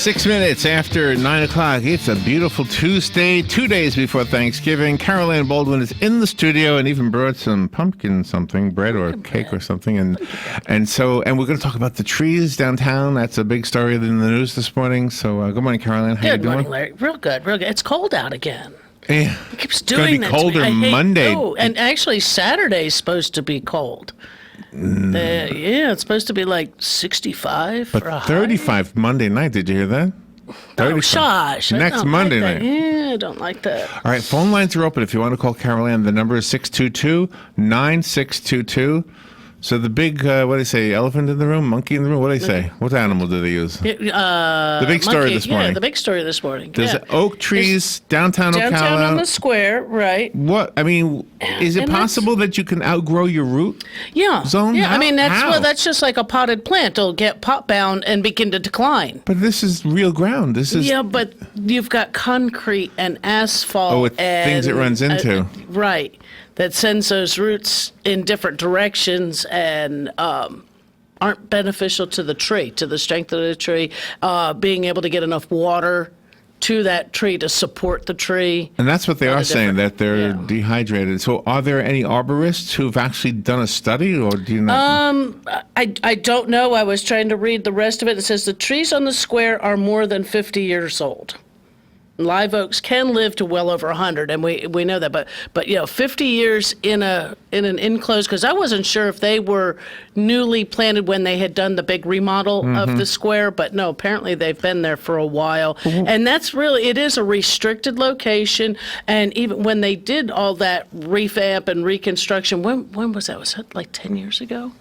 6 minutes after 9 o'clock. It's a beautiful Tuesday, 2 days before Thanksgiving. Carol Ann Baldwin is in the studio and even brought some pumpkin something, bread or cake or something. And we're going to talk about the trees downtown. That's a big story in the news this morning. So good morning, Carol Ann. How you doing? Good morning, Larry. Real good, real good. It's cold out again. Yeah. It keeps doing that. It's going to be colder Monday. Oh, and actually Saturday's supposed to be cold. It's supposed to be like 65 but for a 35 Monday night. Did you hear that? 35. Oh, shush. Next Monday night. night. Yeah, I don't like that. All right, phone lines are open if you want to call Carol Ann. The number is 622-9622. So the big, what do they say, elephant in the room, monkey in the room? What do they say? What animal do they use? The big story this morning. Yeah, the big story this morning. There's oak trees, downtown Ocala. Downtown on the square, right. What? I mean, is it possible that you can outgrow your root zone? Yeah, How? That's just like a potted plant. It'll get pot bound and begin to decline. But this is real ground. Yeah, but you've got concrete and asphalt. Oh, things it runs into. Right. That sends those roots in different directions and aren't beneficial to the tree, to the strength of the tree, being able to get enough water to that tree to support the tree. And that's what they are saying, that they're dehydrated. So are there any arborists who've actually done a study, or do you know? I don't know. I was trying to read the rest of it. It says the trees on the square are more than 50 years old. Live oaks can live to well over 100, and we know that. But 50 years in an enclosed, because I wasn't sure if they were newly planted when they had done the big remodel of the square. But no, apparently they've been there for a while, and it is a restricted location. And even when they did all that revamp and reconstruction, when was that? Was that like 10 years ago?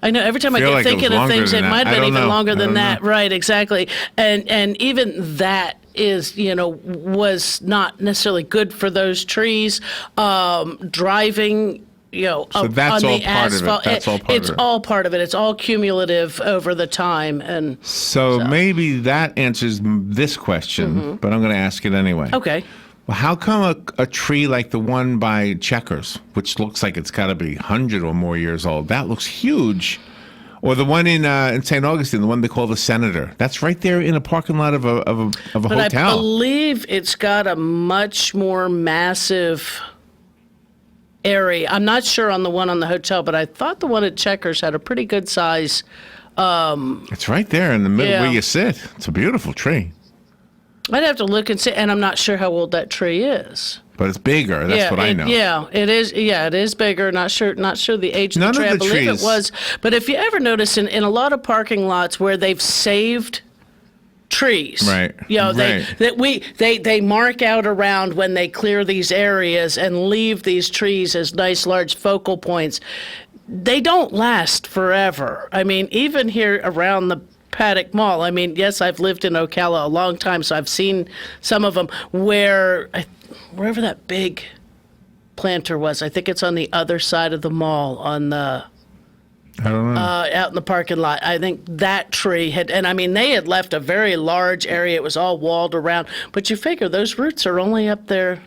I know every time I get thinking of things, it might have been even longer than that. Right, exactly. And even that was not necessarily good for those trees. Driving, so up that's on all the part asphalt. Of it. That's all part of it. It's all part of it. It's all cumulative over the time. And so maybe that answers this question, but I'm going to ask it anyway. Okay. Well, how come a tree like the one by Checkers, which looks like it's got to be 100 or more years old, that looks huge, or the one in St. Augustine, the one they call the Senator, that's right there in a parking lot of a hotel. But I believe it's got a much more massive area. I'm not sure on the one on the hotel, but I thought the one at Checkers had a pretty good size. It's right there in the middle where you sit. It's a beautiful tree. I'd have to look and see, and I'm not sure how old that tree is. But it's bigger. That's what I know. Yeah, it is. Yeah, it is bigger. Not sure the age of the tree. I believe it was. But if you ever notice in a lot of parking lots where they've saved trees, right? They mark out around when they clear these areas and leave these trees as nice large focal points. They don't last forever. I mean, even here around the Paddock Mall. I mean, yes, I've lived in Ocala a long time, so I've seen some of them wherever that big planter was. I think it's on the other side of the mall on the I don't know. Out in the parking lot. I think that tree they had left a very large area. It was all walled around, but you figure those roots are only up there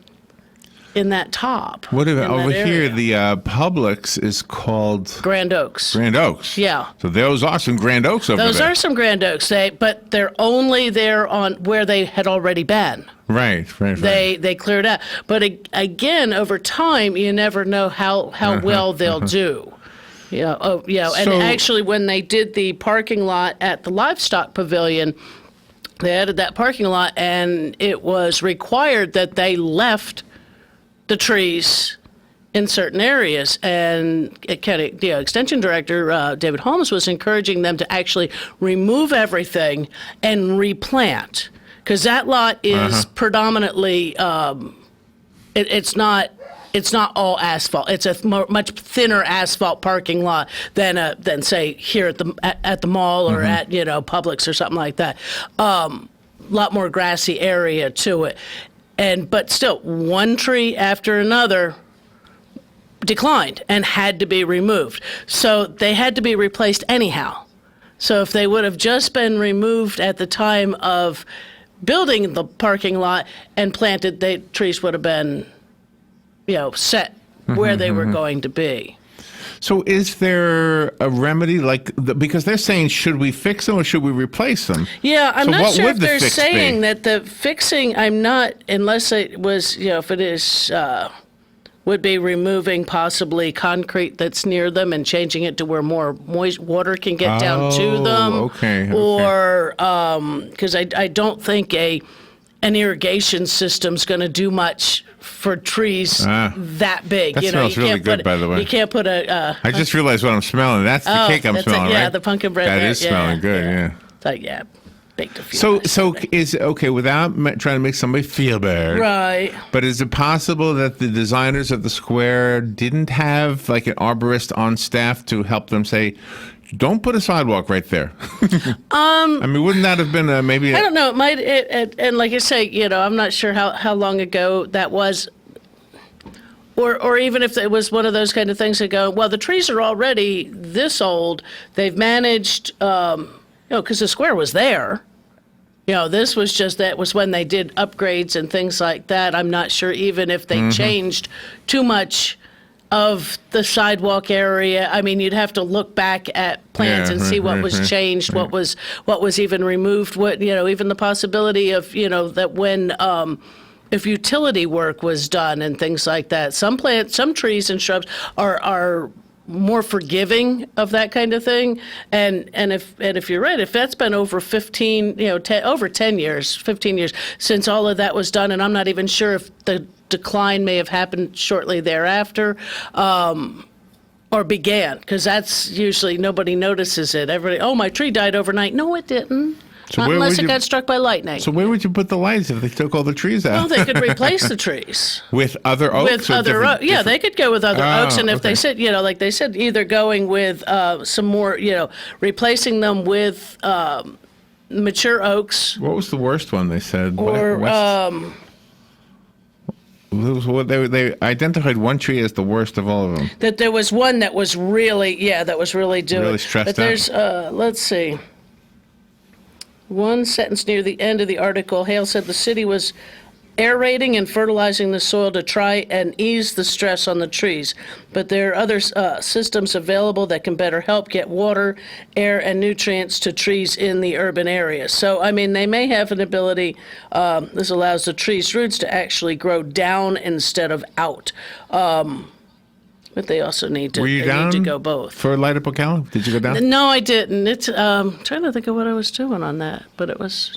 in that top. What about over here? The Publix is called Grand Oaks. Grand Oaks. Yeah. So those are some Grand Oaks over there. Those are some Grand Oaks. But they're only there on where they had already been. Right. They cleared out. But again, over time, you never know how well they'll do. And actually, when they did the parking lot at the Livestock Pavilion, they added that parking lot, and it was required that they left the trees in certain areas, and County Extension Director David Holmes was encouraging them to actually remove everything and replant, because that lot is predominantly it's not all asphalt. It's a much thinner asphalt parking lot than say here at the mall or at Publix or something like that. Lot more grassy area to it. But still, one tree after another declined and had to be removed. So they had to be replaced anyhow. So if they would have just been removed at the time of building the parking lot and planted, the trees would have been, set where they were going to be. So is there a remedy because they're saying, should we fix them or should we replace them? Yeah, I'm So not what sure would if the they're fix saying be? that the fixing, I'm not, unless it was, if it is, would be removing possibly concrete that's near them and changing it to where more moist water can get down to them. Okay. Or, because I don't think an irrigation system's going to do much for trees that big. That smells you really can't good, by the way. You can't put I just realized what I'm smelling. That's the cake I'm smelling, yeah, right? the pumpkin bread. That there, is smelling good, yeah. So, yeah, baked a few. So without trying to make somebody feel bad, right. but is it possible that the designers of the square didn't have like an arborist on staff to help them say, don't put a sidewalk right there? I mean, wouldn't that have been maybe? I don't know. It might, and like I say, I'm not sure how long ago that was, or even if it was one of those kind of things that go, well, the trees are already this old. They've managed, because the square was there. This was that was when they did upgrades and things like that. I'm not sure even if they changed too much of the sidewalk area. I mean, you'd have to look back at plans and see what was changed, what was even removed, even the possibility of, that when, if utility work was done and things like that. Some trees and shrubs are more forgiving of that kind of thing. And if you're right, if that's been over 15 years, 15 years since all of that was done, and I'm not even sure if the decline may have happened shortly thereafter, or began, because that's usually nobody notices it. Everybody, oh, my tree died overnight. No, it didn't. So Not unless it got struck by lightning. So where would you put the lights if they took all the trees out? Well, they could replace the trees. With other oaks? With other oaks. Yeah, they could go with other oaks. And if they said, like they said, either going with some more, replacing them with mature oaks. What was the worst one they said? Or, they identified one tree as the worst of all of them. That there was one that was really doing. Really stressed but there's, let's see. One sentence near the end of the article, Hale said the city was aerating and fertilizing the soil to try and ease the stress on the trees. But there are other systems available that can better help get water, air, and nutrients to trees in the urban areas. So, I mean, they may have an ability, this allows the tree's roots to actually grow down instead of out. But they also need to, need to go both. For Light Up Ocala? Did you go down? No, I didn't. It's trying to think of what I was doing on that, but it was.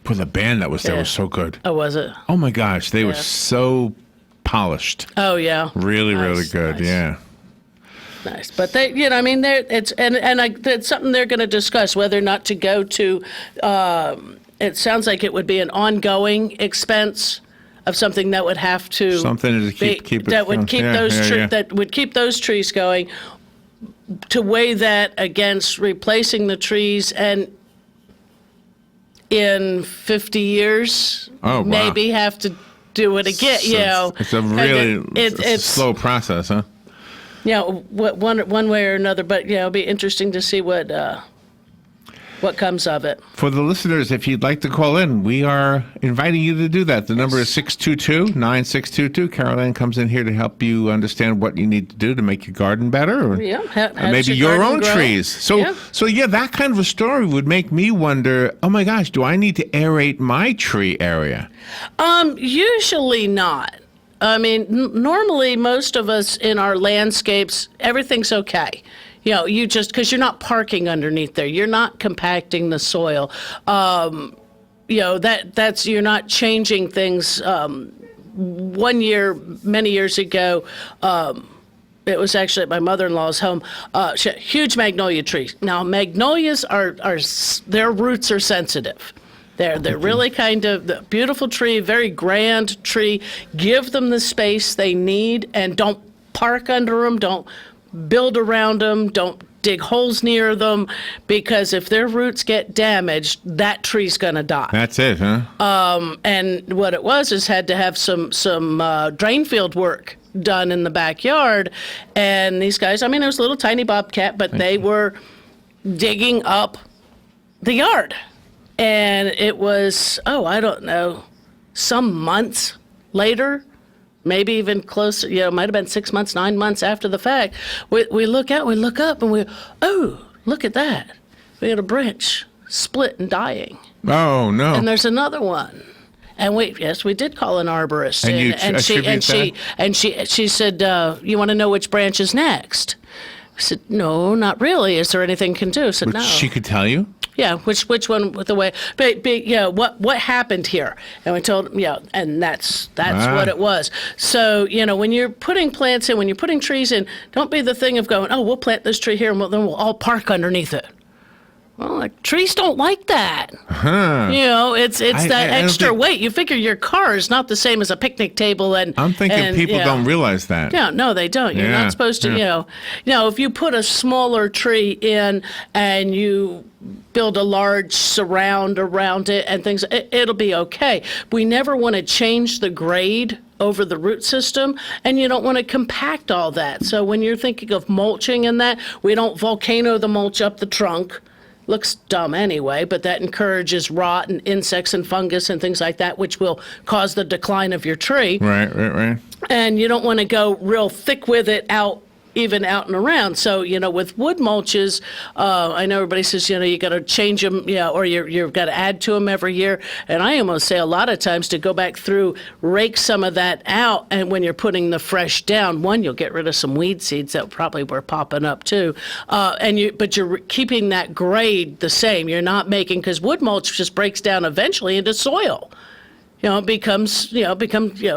For the band that was there was so good. Oh, was it? Oh my gosh, they were so polished. Oh yeah. Really, really good. Nice. Yeah. Nice, but they, it's it's something they're going to discuss whether or not to go to. It sounds like it would be an ongoing expense of something that would have to keep it that would keep going. That would keep those trees going. To weigh that against replacing the trees, and in 50 years, maybe have to do it again. It's a really it's a slow process, huh? One way or another. But it'll be interesting to see what comes of it. For the listeners, if you'd like to call in, we are inviting you to do that. The number is 622-9622. Carol Ann comes in here to help you understand what you need to do to make your garden better, or maybe your own trees. So that kind of a story would make me wonder, oh my gosh, do I need to aerate my tree area? Usually not. I mean, normally most of us in our landscapes, everything's okay. You just, because you're not parking underneath there. You're not compacting the soil. That's you're not changing things. One year, many years ago, it was actually at my mother-in-law's home, huge magnolia trees. Now, magnolias are their roots are sensitive. They're really kind of the beautiful tree, very grand tree. Give them the space they need, and don't park under them. Don't build around them, don't dig holes near them, because if their roots get damaged, that tree's going to die. That's it, huh? And what it was is had to have some drain field work done in the backyard. And these guys, I mean, it was a little tiny bobcat, but they were digging up the yard. And it was, I don't know, some months later, maybe even closer, might have been 6 months, 9 months after the fact. We look out, we look up, and oh, look at that. We got a branch split and dying. Oh, no. And there's another one. And we did call an arborist. And she said, you want to know which branch is next? I said, no, not really. Is there anything I can do? I said, no. She could tell you? Yeah, which one with the way, but what happened here? And we told and that's what it was. So when you're putting plants in, when you're putting trees in, don't be the thing of going, oh, we'll plant this tree here and then we'll all park underneath it. Well, trees don't like that. Huh. It's that extra weight. You figure your car is not the same as a picnic table, and I'm thinking people don't realize that. Yeah, no, they don't. You're not supposed to. If you put a smaller tree in and you build a large surround around it and things, it'll be okay. We never want to change the grade over the root system, and you don't want to compact all that. So when you're thinking of mulching and that, we don't volcano the mulch up the trunk. Looks dumb anyway, but that encourages rot and insects and fungus and things like that, which will cause the decline of your tree. Right. And you don't want to go real thick with it out and around. So, with wood mulches, I know everybody says, you got to change them, or you've got to add to them every year. And I almost say a lot of times to go back through, rake some of that out. And when you're putting the fresh down, one, you'll get rid of some weed seeds that probably were popping up too. But you're keeping that grade the same. You're not making, because wood mulch just breaks down eventually into soil. It becomes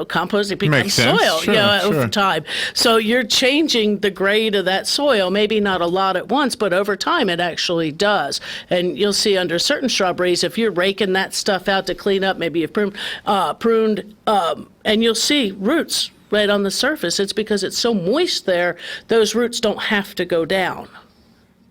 compost. It becomes soil, over time. So you're changing the grade of that soil, maybe not a lot at once, but over time it actually does. And you'll see under certain shrubberies, if you're raking that stuff out to clean up, maybe you've pruned, and you'll see roots right on the surface. It's because it's so moist there, those roots don't have to go down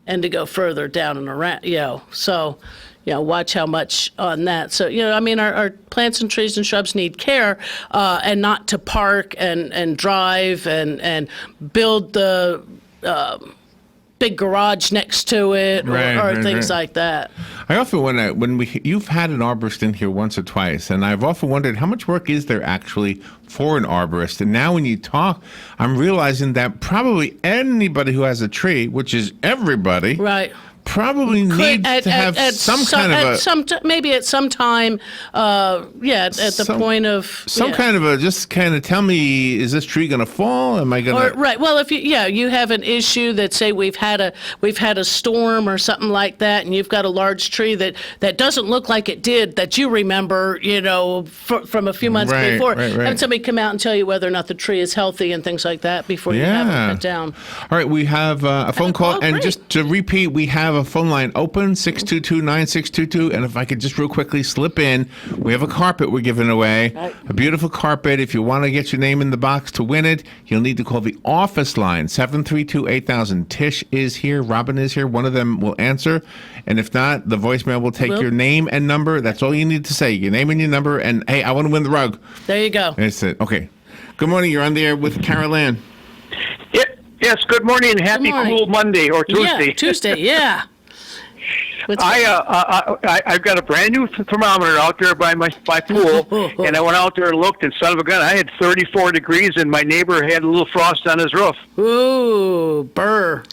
and to go further down and around, so... watch how much on that. So, our plants and trees and shrubs need care, and not to park and drive and build the big garage next to it or things like that. I often wonder, you've had an arborist in here once or twice, and I've often wondered how much work is there actually for an arborist. And now when you talk, I'm realizing that probably anybody who has a tree, which is everybody, right, probably needs to have some kind of maybe at some time, at the point of kind of just kind of tell me, is this tree going to fall? Am I going to? Right. Well, if you have an issue that, say, we've had a storm or something like that, and you've got a large tree that doesn't look like it did that you remember, from a few months before, have somebody come out and tell you whether or not the tree is healthy and things like that before you have it cut down. All right, we have a phone call, and just to repeat, we have a phone line open, 622-9622, and if I could just real quickly slip in, we have a carpet we're giving away, a beautiful carpet. If you want to get your name in the box to win it, you'll need to call the office line, 732-8000. Tish is here, Robin is here, one of them will answer, and if not, the voicemail will take your name and number. That's all you need to say, your name and your number, and hey, I want to win the rug. There you go. That's it. Okay. Good morning, you're on the air with Carol Ann. Yes, good morning and happy cool Monday or Tuesday. Yeah, Tuesday, yeah. I've got a brand new thermometer out there by my pool, and I went out there and looked, and son of a gun, I had 34 degrees, and my neighbor had a little frost on his roof. Ooh, burr.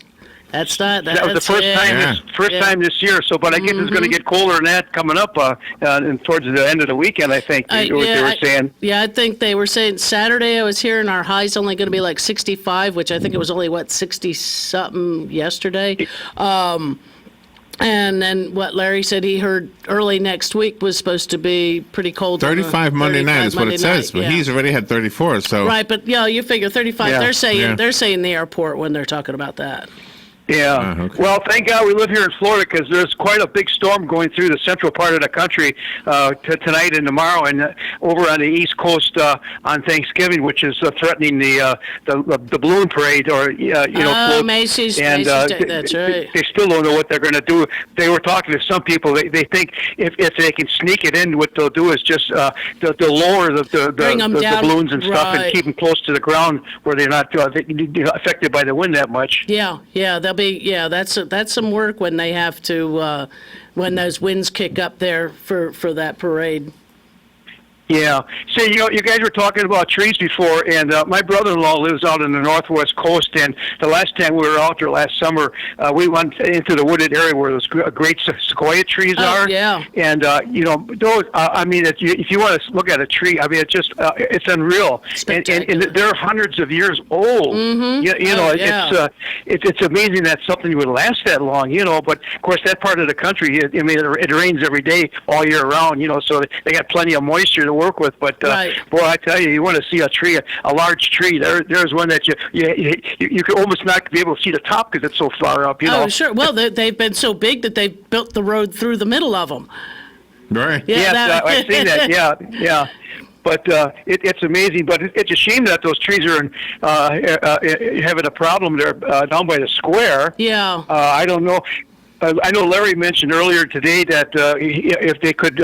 That was the first time this year. So, but I guess it's going to get colder than that coming up, and towards the end of the weekend. I think they were saying. Yeah, I think they were saying Saturday. I was here, and our high's only going to be like 65, which I think it was only 60 something yesterday. And then what Larry said he heard early next week was supposed to be pretty cold. 35 Monday night is what it says, but he's already had 34. So right, but you figure 35. Yeah. They're saying the airport when they're talking about that. Yeah. Okay. Well, thank God we live here in Florida because there's quite a big storm going through the central part of the country tonight and tomorrow, and over on the East Coast on Thanksgiving, which is threatening the balloon parade or Macy's. And that's right. They still don't know what they're going to do. They were talking to some people. They think if they can sneak it in, what they'll do is just they'll lower the balloons and stuff and keep them close to the ground where they're not affected by the wind that much. Yeah. That's some work when they have to when those winds kick up there for that parade. Yeah. See, you guys were talking about trees before, and my brother-in-law lives out in the northwest coast. And the last time we were out there last summer, we went into the wooded area where those great sequoia trees are. Yeah. And those. I mean, if you want to look at a tree, I mean, it's just it's unreal. And they're hundreds of years old. Mm-hmm. It's amazing that something would last that long. But of course, that part of the country, it rains every day all year round. So they got plenty of moisture to work with, but right. Boy, I tell you, you want to see a tree, a large tree. There's one that you could almost not be able to see the top because it's so far up. Oh, sure. Well, they've been so big that they've built the road through the middle of them. Right. Yeah, yes, I've seen that. Yeah. But it's amazing. But it's a shame that those trees are having a problem there down by the square. Yeah. I don't know. I know Larry mentioned earlier today that if they could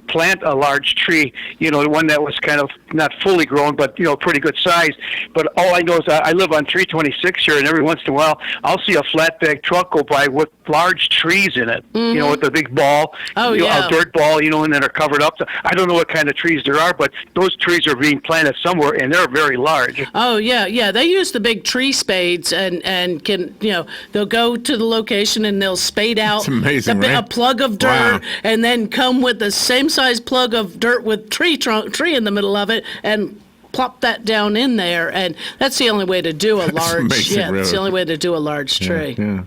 plant a large tree, one that was kind of not fully grown, but pretty good size. But all I know is I live on 326 here, and every once in a while I'll see a flatbed truck go by with large trees in it. Mm-hmm. With a big ball, a dirt ball, and then are covered up. So I don't know what kind of trees there are, but those trees are being planted somewhere, and they're very large. Oh yeah. They use the big tree spades and can they'll go to the location and they'll spade out a plug of dirt. Wow. And then come with the same size plug of dirt with tree in the middle of it and plop that down in there. And that's the only way to do a large That's the only way to do a large tree. Yeah.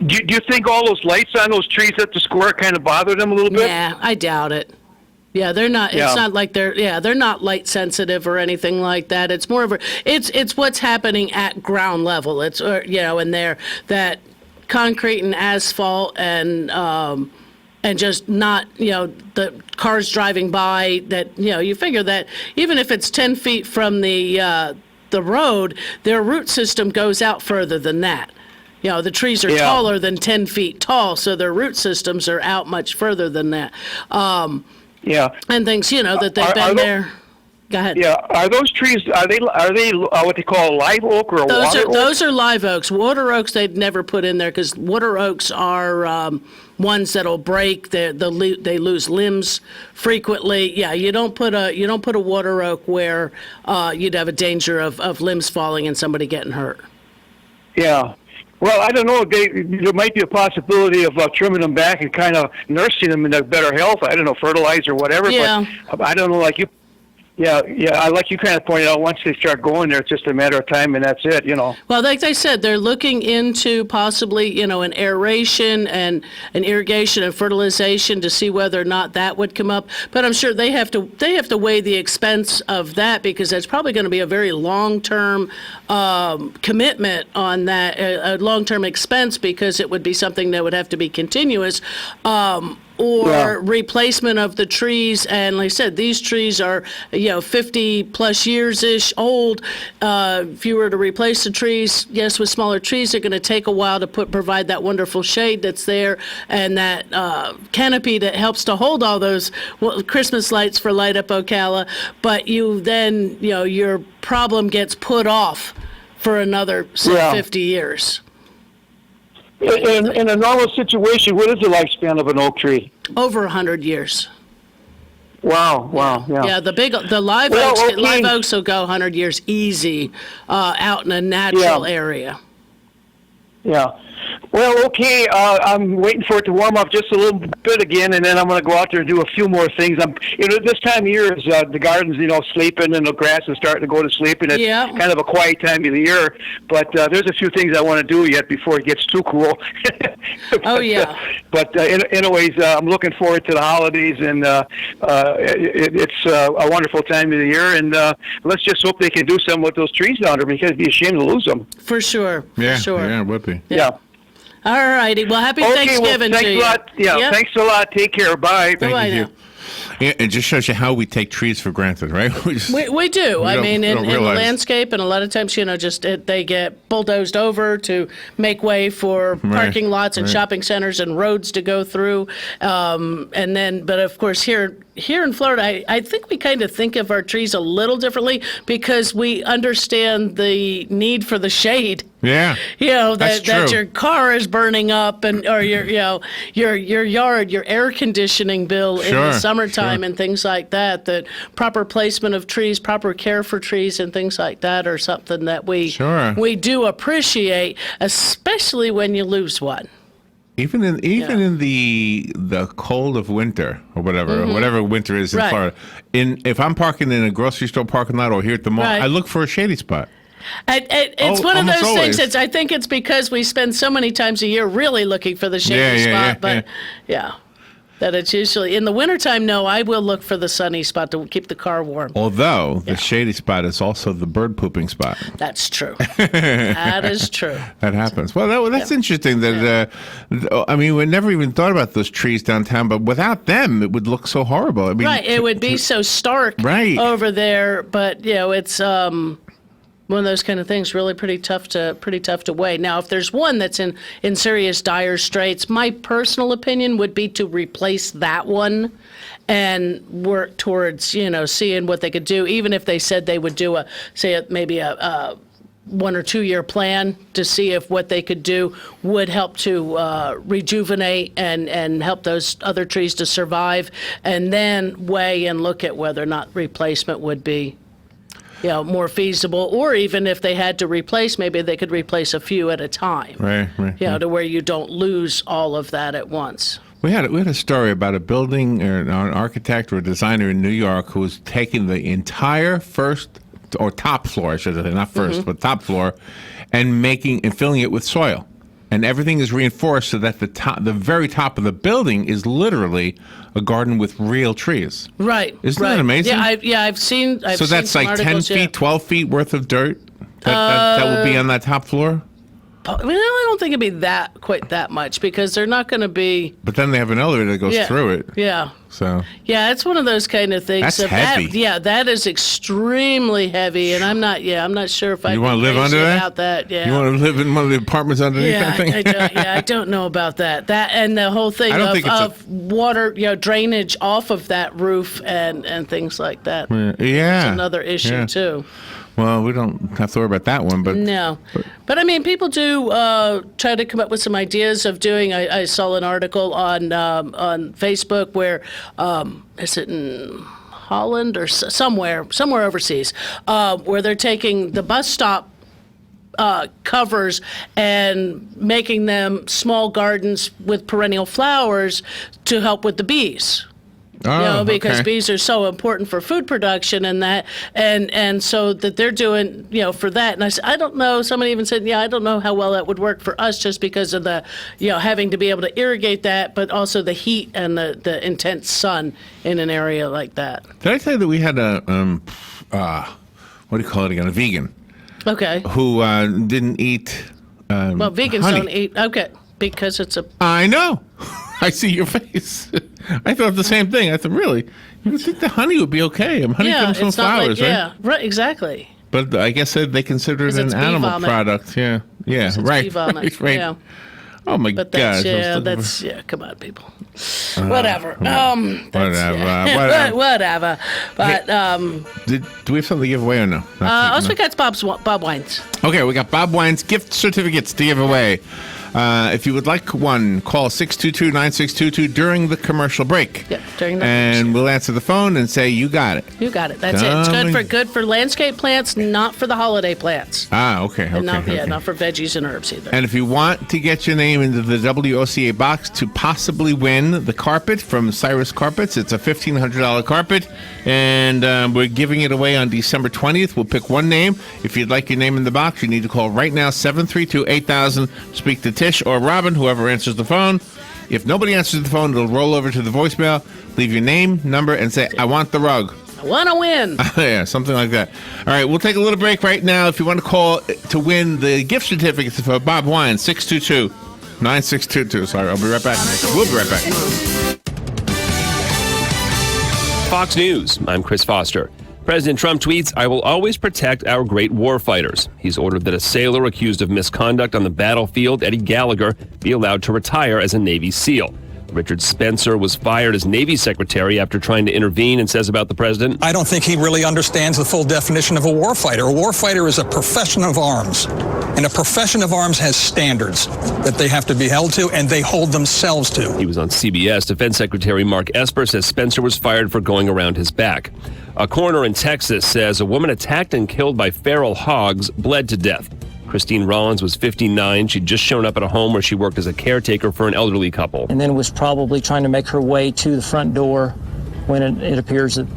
Do you think all those lights on those trees at the square kind of bother them a little bit? Yeah, I doubt it. Yeah, they're not. It's not like they're not light sensitive or anything like that. It's more of it's what's happening at ground level. It's and there that concrete and asphalt and just not the cars driving by that you figure that even if it's 10 feet from the road, their root system goes out further than that. The trees are taller than 10 feet tall, so their root systems are out much further than that. And things that they've been there. Go ahead. Yeah, are those trees? Are they what they call live oak or water oak? Those are live oaks. Water oaks they'd never put in there because water oaks are ones that'll break. They lose limbs frequently. Yeah, you don't put a water oak where you'd have a danger of limbs falling and somebody getting hurt. Yeah. Well, I don't know. There might be a possibility of trimming them back and kind of nursing them into better health. I don't know, fertilizer or whatever. Yeah. But I don't know, like you. Yeah. I like you kind of pointed out. Once they start going there, it's just a matter of time, and that's it. Well, like I said, they're looking into possibly an aeration and an irrigation and fertilization to see whether or not that would come up. But I'm sure they have to weigh the expense of that because that's probably going to be a very long-term commitment on that, a long-term expense because it would be something that would have to be continuous. Replacement of the trees, and like I said, these trees are 50 plus years-ish old. If you were to replace the trees, yes, with smaller trees, they're going to take a while to provide that wonderful shade that's there and that canopy that helps to hold all those Christmas lights for Light Up Ocala. But your problem gets put off for another 50 years. In a normal situation, what is the lifespan of an oak tree? Over 100 years. Wow, yeah. Yeah, the live oaks will go 100 years easy out in a natural area. Yeah. Well, okay. I'm waiting for it to warm up just a little bit again, and then I'm going to go out there and do a few more things. This time of year is the gardens, sleeping, and the grass is starting to go to sleep, and it's kind of a quiet time of the year. But there's a few things I want to do yet before it gets too cool. Anyways, I'm looking forward to the holidays, and it's a wonderful time of the year. And let's just hope they can do something with those trees down there because it'd be a shame to lose them. For sure. Yeah, for sure. Yeah, it would be. Yeah. All righty. Well, happy Thanksgiving thanks to a you. lot. Yeah, thanks a lot. Take care. Bye. Bye now. Yeah, it just shows you how we take trees for granted, right? We do. I mean, in the landscape, and a lot of times, they get bulldozed over to make way for parking lots and shopping centers and roads to go through. But of course, here here in Florida, I think we kind of think of our trees a little differently because we understand the need for the shade. Yeah. That your car is burning up or your yard, your air conditioning bill in the summertime and things like that, that proper placement of trees, proper care for trees and things like that are something that we do appreciate, especially when you lose one. Even in the cold of winter or whatever winter is in Florida. If I'm parking in a grocery store parking lot or here at the mall, I look for a shady spot. It's one of those things. I think it's because we spend so many times a year really looking for the shady spot. That it's usually in the wintertime. No, I will look for the sunny spot to keep the car warm. Although the shady spot is also the bird pooping spot. That's true. That is true. That happens. Well, that's interesting. That I mean, we never even thought about those trees downtown, but without them, it would look so horrible. I mean, it would be so stark over there. But it's one of those kind of things, really pretty tough to weigh. Now, if there's one that's in serious dire straits, my personal opinion would be to replace that one and work towards, seeing what they could do, even if they said they would do maybe a 1 or 2 year plan to see if what they could do would help to rejuvenate and help those other trees to survive, and then weigh and look at whether or not replacement would be more feasible, or even if they had to replace, maybe they could replace a few at a time. Right. To where you don't lose all of that at once. We had a story about a building or an architect or a designer in New York who was taking the entire first or top floor, I should say, not first, but top floor, and filling it with soil. And everything is reinforced so that the very top of the building is literally a garden with real trees. Right. Isn't that amazing? I've seen. So that's like 10 feet, 12 feet worth of dirt that will be on that top floor? I don't think it'd be quite that much, because they're not going to be. But then they have an elevator that goes through it. Yeah. So. Yeah, it's one of those kind of things. That's heavy. That is extremely heavy, and I'm not sure if I. You want to live under that? About that? Yeah. You want to live in one of the apartments underneath that thing? I don't know about that. That and the whole thing of water, drainage off of that roof and things like that. Yeah. It's another issue too. Well, we don't have to worry about that one, but no. But I mean, people do try to come up with some ideas of doing. I saw an article on Facebook where is it in Holland or somewhere overseas, where they're taking the bus stop covers and making them small gardens with perennial flowers to help with the bees. Because bees are so important for food production and that, and so that they're doing, for that. And I said, I don't know. Somebody even said, I don't know how well that would work for us, just because of the, having to be able to irrigate that, but also the heat and the intense sun in an area like that. Did I tell you that we had a what do you call it again? A vegan. Okay. Who didn't eat. Well, vegans honey. don't eat. Okay, because it's a. I know. I see your face. I thought the same thing. I thought, really? You would think the honey would be okay. Honey comes from flowers, right? Yeah, right, exactly. But I guess they consider it an animal product. Yeah, right. Bee vomit. Right. Yeah. Oh my God. That's come on, people. Whatever. Whatever. But do we have something to give away or no? Also, we got Bob Wines. Okay, we got Bob Wines gift certificates to give away. If you would like one, call 622-9622 during the commercial break. Yep, during the and we'll answer the phone and say, you got it. You got it. That's it. It's good for landscape plants, not for the holiday plants. Okay. And not for veggies and herbs either. And if you want to get your name into the WOCA box to possibly win the carpet from Cyrus Carpets, it's a $1,500 carpet, and we're giving it away on December 20th. We'll pick one name. If you'd like your name in the box, you need to call right now, 732-8000, speak to Tish or Robin, whoever answers the phone. If nobody answers the phone, it'll roll over to the voicemail. Leave your name, number, and say, I want the rug. I want to win. Yeah, something like that. All right, we'll take a little break right now. If you want to call to win the gift certificates for Bob Wine, 622-9622. Sorry, I'll be right back. We'll be right back. Fox News, I'm Chris Foster. President Trump tweets, I will always protect our great warfighters. He's ordered that a sailor accused of misconduct on the battlefield, Eddie Gallagher, be allowed to retire as a Navy SEAL. Richard Spencer was fired as Navy Secretary after trying to intervene and says about the president, I don't think he really understands the full definition of a warfighter. A warfighter is a profession of arms, and a profession of arms has standards that they have to be held to, and they hold themselves to. He was on CBS. Defense Secretary Mark Esper says Spencer was fired for going around his back. A coroner in Texas says a woman attacked and killed by feral hogs bled to death. Christine Rollins was 59. She'd just shown up at a home where she worked as a caretaker for an elderly couple. And then was probably trying to make her way to the front door when it appears that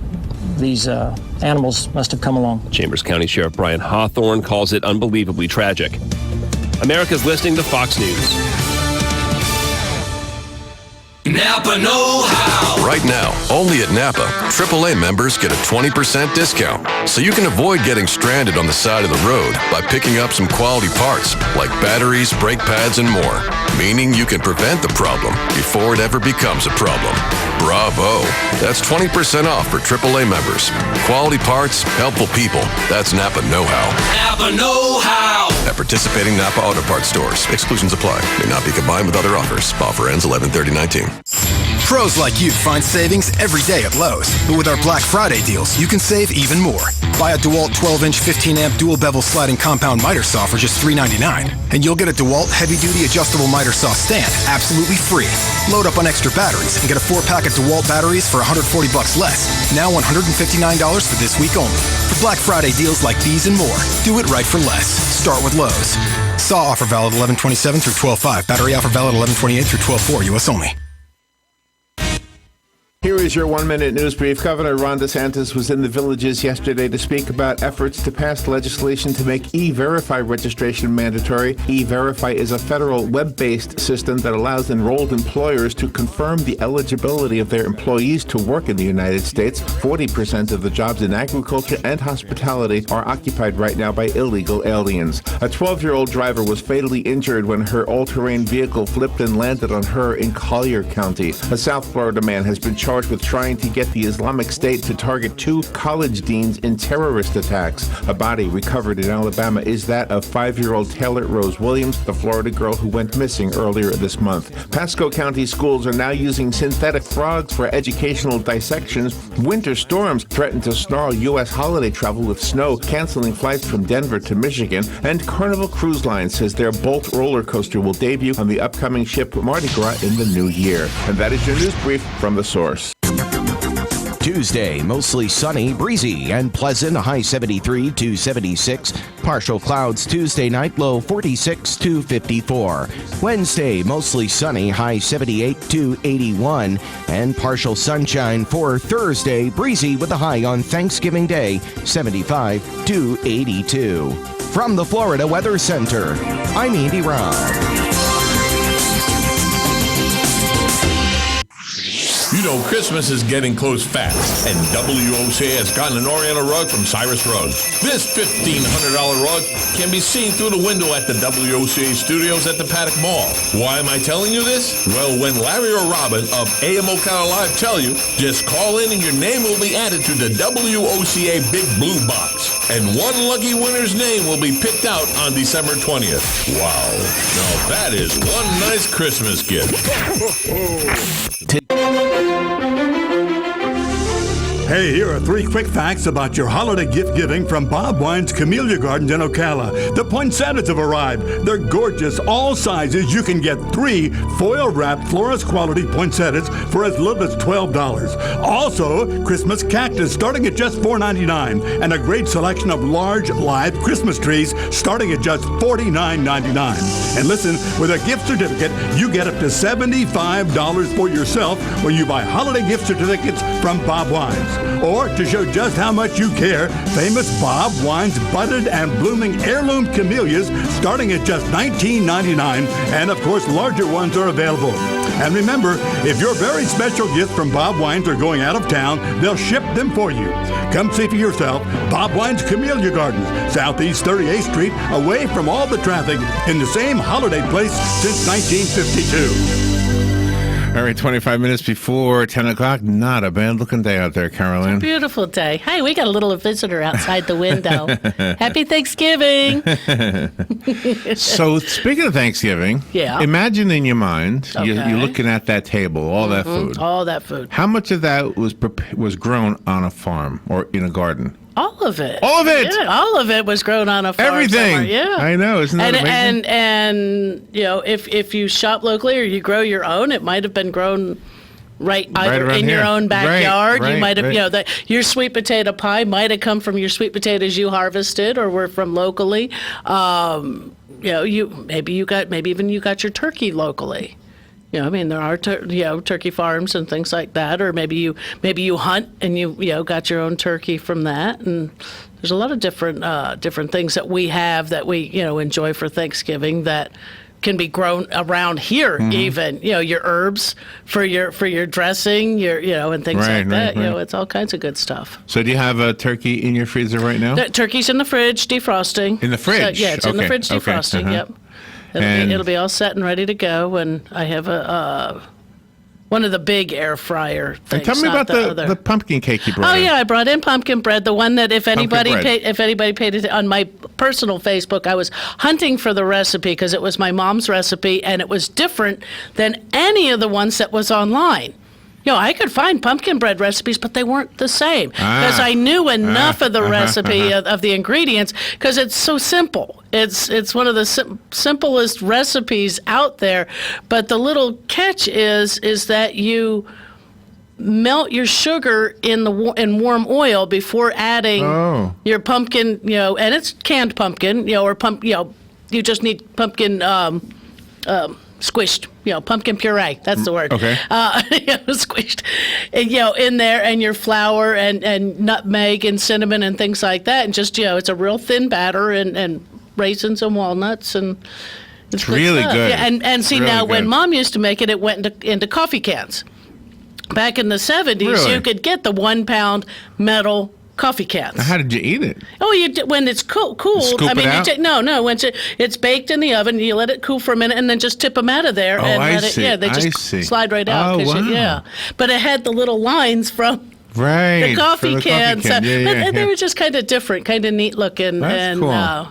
these animals must have come along. Chambers County Sheriff Brian Hawthorne calls it unbelievably tragic. America's listening to Fox News. Napa know-how. Right now, only at Napa, AAA members get a 20% discount. So you can avoid getting stranded on the side of the road by picking up some quality parts like batteries, brake pads, and more. Meaning you can prevent the problem before it ever becomes a problem. Bravo! That's 20% off for AAA members. Quality parts, helpful people. That's Napa know-how. Napa know-how. At participating Napa Auto Parts stores. Exclusions apply. May not be combined with other offers. Offer ends 11/30/19. Pros like you find savings every day at Lowe's. But with our Black Friday deals, you can save even more. Buy a DeWalt 12-inch 15-amp dual-bevel sliding compound miter saw for just $3.99. And you'll get a DeWalt heavy-duty adjustable miter saw stand absolutely free. Load up on extra batteries and get a 4-pack of DeWalt batteries for $140 less. Now $159 for this week only. For Black Friday deals like these and more, do it right for less. Start with Lowe's. Saw offer valid 11/27 through 12/5. Battery offer valid 11/28 through 12/4. U.S. only. Here is your one-minute news brief. Governor Ron DeSantis was in the Villages yesterday to speak about efforts to pass legislation to make E-Verify registration mandatory. E-Verify is a federal web-based system that allows enrolled employers to confirm the eligibility of their employees to work in the United States. 40% of the jobs in agriculture and hospitality are occupied right now by illegal aliens. A 12-year-old driver was fatally injured when her all-terrain vehicle flipped and landed on her in Collier County. A South Florida man has been charged with trying to get the Islamic State to target 2 college deans in terrorist attacks. A body recovered in Alabama is that of 5-year-old Taylor Rose Williams, the Florida girl who went missing earlier this month. Pasco County schools are now using synthetic frogs for educational dissections. Winter storms threaten to snarl U.S. holiday travel with snow, canceling flights from Denver to Michigan. And Carnival Cruise Line says their Bolt roller coaster will debut on the upcoming ship Mardi Gras in the new year. And that is your news brief from The Source. Tuesday, mostly sunny, breezy, and pleasant, high 73 to 76. Partial clouds Tuesday night, low 46 to 54. Wednesday, mostly sunny, high 78 to 81. And partial sunshine for Thursday, breezy with a high on Thanksgiving Day, 75 to 82. From the Florida Weather Center, I'm Andy Robb. You know, Christmas is getting close fast, and WOCA has gotten an Oriental rug from Cyrus Rugs. This $1,500 rug can be seen through the window at the WOCA studios at the Paddock Mall. Why am I telling you this? Well, when Larry or Robin of AM Ocala Live tell you, just call in and your name will be added to the WOCA Big Blue Box. And one lucky winner's name will be picked out on December 20th. Wow. Now that is one nice Christmas gift. Hey, here are 3 quick facts about your holiday gift giving from Bob Wine's Camellia Gardens in Ocala. The poinsettias have arrived. They're gorgeous, all sizes. You can get 3 foil-wrapped florist quality poinsettias for as little as $12. Also, Christmas cactus starting at just $4.99, and a great selection of large live Christmas trees starting at just $49.99. And listen, with a gift certificate, you get up to $75 for yourself when you buy holiday gift certificates from Bob Wines. Or, to show just how much you care, famous Bob Wine's budded and blooming heirloom camellias starting at just $19.99, and of course larger ones are available. And remember, if your very special gift from Bob Wines are going out of town, they'll ship them for you. Come see for yourself Bob Wine's Camellia Gardens, Southeast 38th Street, away from all the traffic, in the same holiday place since 1952. All right, 25 minutes before 10 o'clock. Not a bad looking day out there, Caroline. Beautiful day. Hey, we got a little visitor outside the window. Happy Thanksgiving. So, speaking of Thanksgiving, imagine in your mind, you're looking at that table, all that food. All that food. How much of that was grown on a farm or in a garden? All of it. All of it. Yeah, all of it was grown on a farm. Everything. Somewhere. Yeah, I know. Isn't that amazing? And if you shop locally or you grow your own, it might have been grown either in your own backyard. Right, you might have, your sweet potato pie might have come from your sweet potatoes you harvested or were from locally. Maybe even you got your turkey locally. There are turkey farms and things like that, or maybe you hunt and you got your own turkey from that. And there's a lot of different things that we have that we enjoy for Thanksgiving that can be grown around here. Even your herbs for your dressing, and things like that. Right. It's all kinds of good stuff. So do you have a turkey in your freezer right now? The turkey's in the fridge defrosting. In the fridge? So, it's in the fridge defrosting. Yep. It'll be all set and ready to go, and I have one of the big air fryer things. And tell me about the pumpkin cake you brought. Oh yeah, I brought in pumpkin bread. The one that if anybody paid it on my personal Facebook, I was hunting for the recipe because it was my mom's recipe and it was different than any of the ones that was online. I could find pumpkin bread recipes, but they weren't the same because I knew enough of the recipe of the ingredients because it's so simple. It's one of the simplest recipes out there, but the little catch is that you melt your sugar in warm oil before adding your pumpkin, and it's canned pumpkin, or you just need pumpkin squished, pumpkin puree. That's the word. Okay. Squished, in there, and your flour and nutmeg and cinnamon and things like that, and just it's a real thin batter and raisins and walnuts and it's really stuff. good. Yeah, and see really now good. When Mom used to make it, it went into coffee cans. Back in the 70s, you could get the 1 pound metal coffee cans. How did you eat it? Oh, when it's cooled. Scoop I mean, it out? when it's baked in the oven, you let it cool for a minute, and then just tip them out of there. I see. They just slide right out. Oh, wow. But it had the little lines from the coffee can. They were just kind of different, kind of neat looking. That's cool.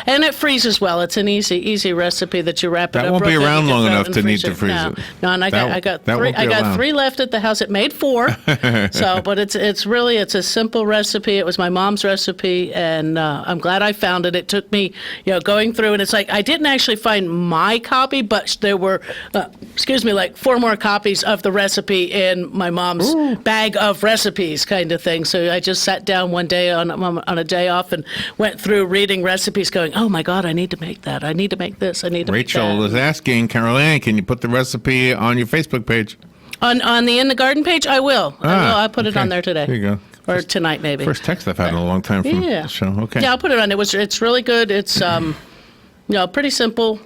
And it freezes well. It's an easy recipe that you wrap it up. That won't be around long enough to need to freeze it. No, and I got three. I got 3 left at the house. It made 4. But it's a simple recipe. It was my mom's recipe, and I'm glad I found it. It took me, going through, and it's like I didn't actually find my copy, but there were, like 4 more copies of the recipe in my mom's bag of recipes, kind of thing. So I just sat down one day on a day off and went through reading recipes, going, oh my God, I need to make that. I need to make this. I need to Rachel make that. is asking, Caroline, can you put the recipe on your Facebook page? On the In the Garden page, I will. I'll put it on there today. There you go. Or tonight, maybe. First text I've had in a long time from the show. Okay. Yeah, I'll put it on. It's really good. It's pretty simple,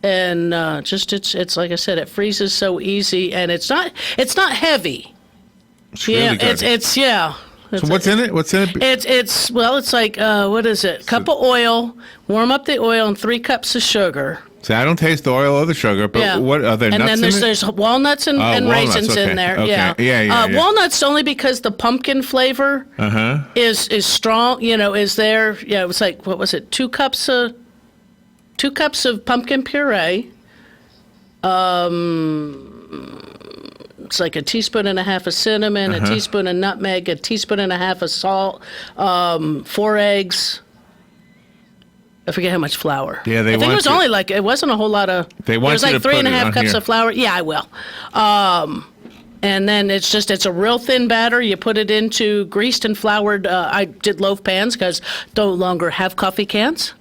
and it's like I said, it freezes so easy, and it's not heavy. It's really good. So what's in it? It's like what is it? Cup of oil. Warm up the oil and 3 cups of sugar. See, I don't taste the oil or the sugar, but what are there? And nuts then in it? there's walnuts and raisins in there. Okay. Yeah. Walnuts only because the pumpkin flavor is strong. Is there? Yeah, it was like what was it? 2 cups of pumpkin puree. It's like a teaspoon and a half of cinnamon, a teaspoon of nutmeg, a teaspoon and a half of salt, 4 eggs. I forget how much flour. Yeah, I think it was only it wasn't a whole lot of. They want it was like 3.5 cups here. of flour. Yeah, I will. And then it's a real thin batter. You put it into greased and floured. I did loaf pans because no longer have coffee cans,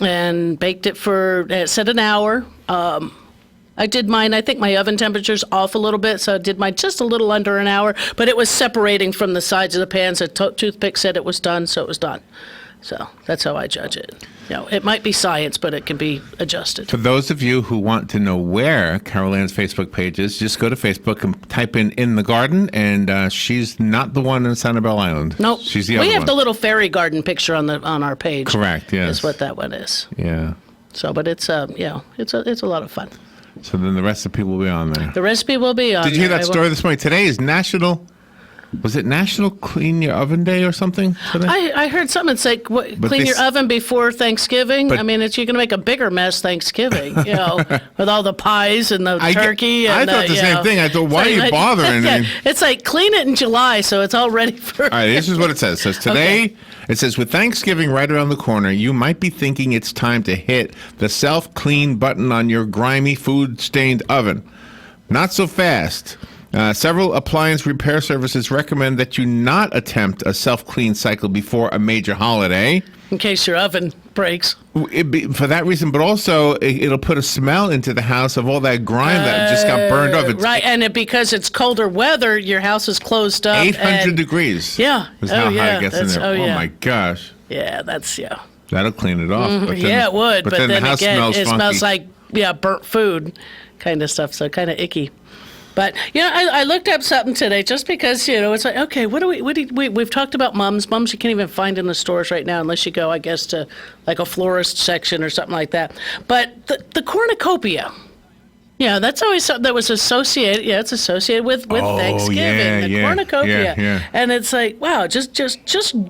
and baked it for set an hour. I did mine. I think my oven temperature's off a little bit, so I did mine just a little under an hour. But it was separating from the sides of the pans. A toothpick said it was done, so it was done. So that's how I judge it. It might be science, but it can be adjusted. For those of you who want to know where Caroline's Facebook page is, just go to Facebook and type in the garden, and she's not the one in Sanibel Island. Nope. She's the other one. We have the little fairy garden picture on our page. Correct. Yes. Is what that one is. Yeah. So, but it's it's a lot of fun. So then the rest of the people will be on there. The recipe will be on. Did you hear there. that story this morning? Today is National Clean Your Oven Day or something today? I heard something say clean your oven before Thanksgiving. I mean, you're going to make a bigger mess Thanksgiving, with all the pies and the turkey. I thought the same thing. I thought, why are you bothering? Yeah, it's like clean it in July so it's all ready for. All right, this is what it says. It says today. Okay. It says, with Thanksgiving right around the corner, you might be thinking it's time to hit the self-clean button on your grimy, food-stained oven. Not so fast. Several appliance repair services recommend that you not attempt a self-clean cycle before a major holiday. In case your oven breaks. For that reason, but also it'll put a smell into the house of all that grime that just got burned off. Right, and because it's colder weather, your house is closed up. 800 degrees. Yeah. Is how high it gets in there. Oh, my gosh. Yeah, That'll clean it off. But then, it would. But then the house again, smells it funky. smells like burnt food kind of stuff, so kind of icky. But I looked up something today just because it's like, okay, we've talked about mums you can't even find in the stores right now unless you go, I guess, to like a florist section or something like that. But the cornucopia. Yeah, that's always something that was associated. Yeah, it's associated with Thanksgiving, the cornucopia, and it's like, wow, just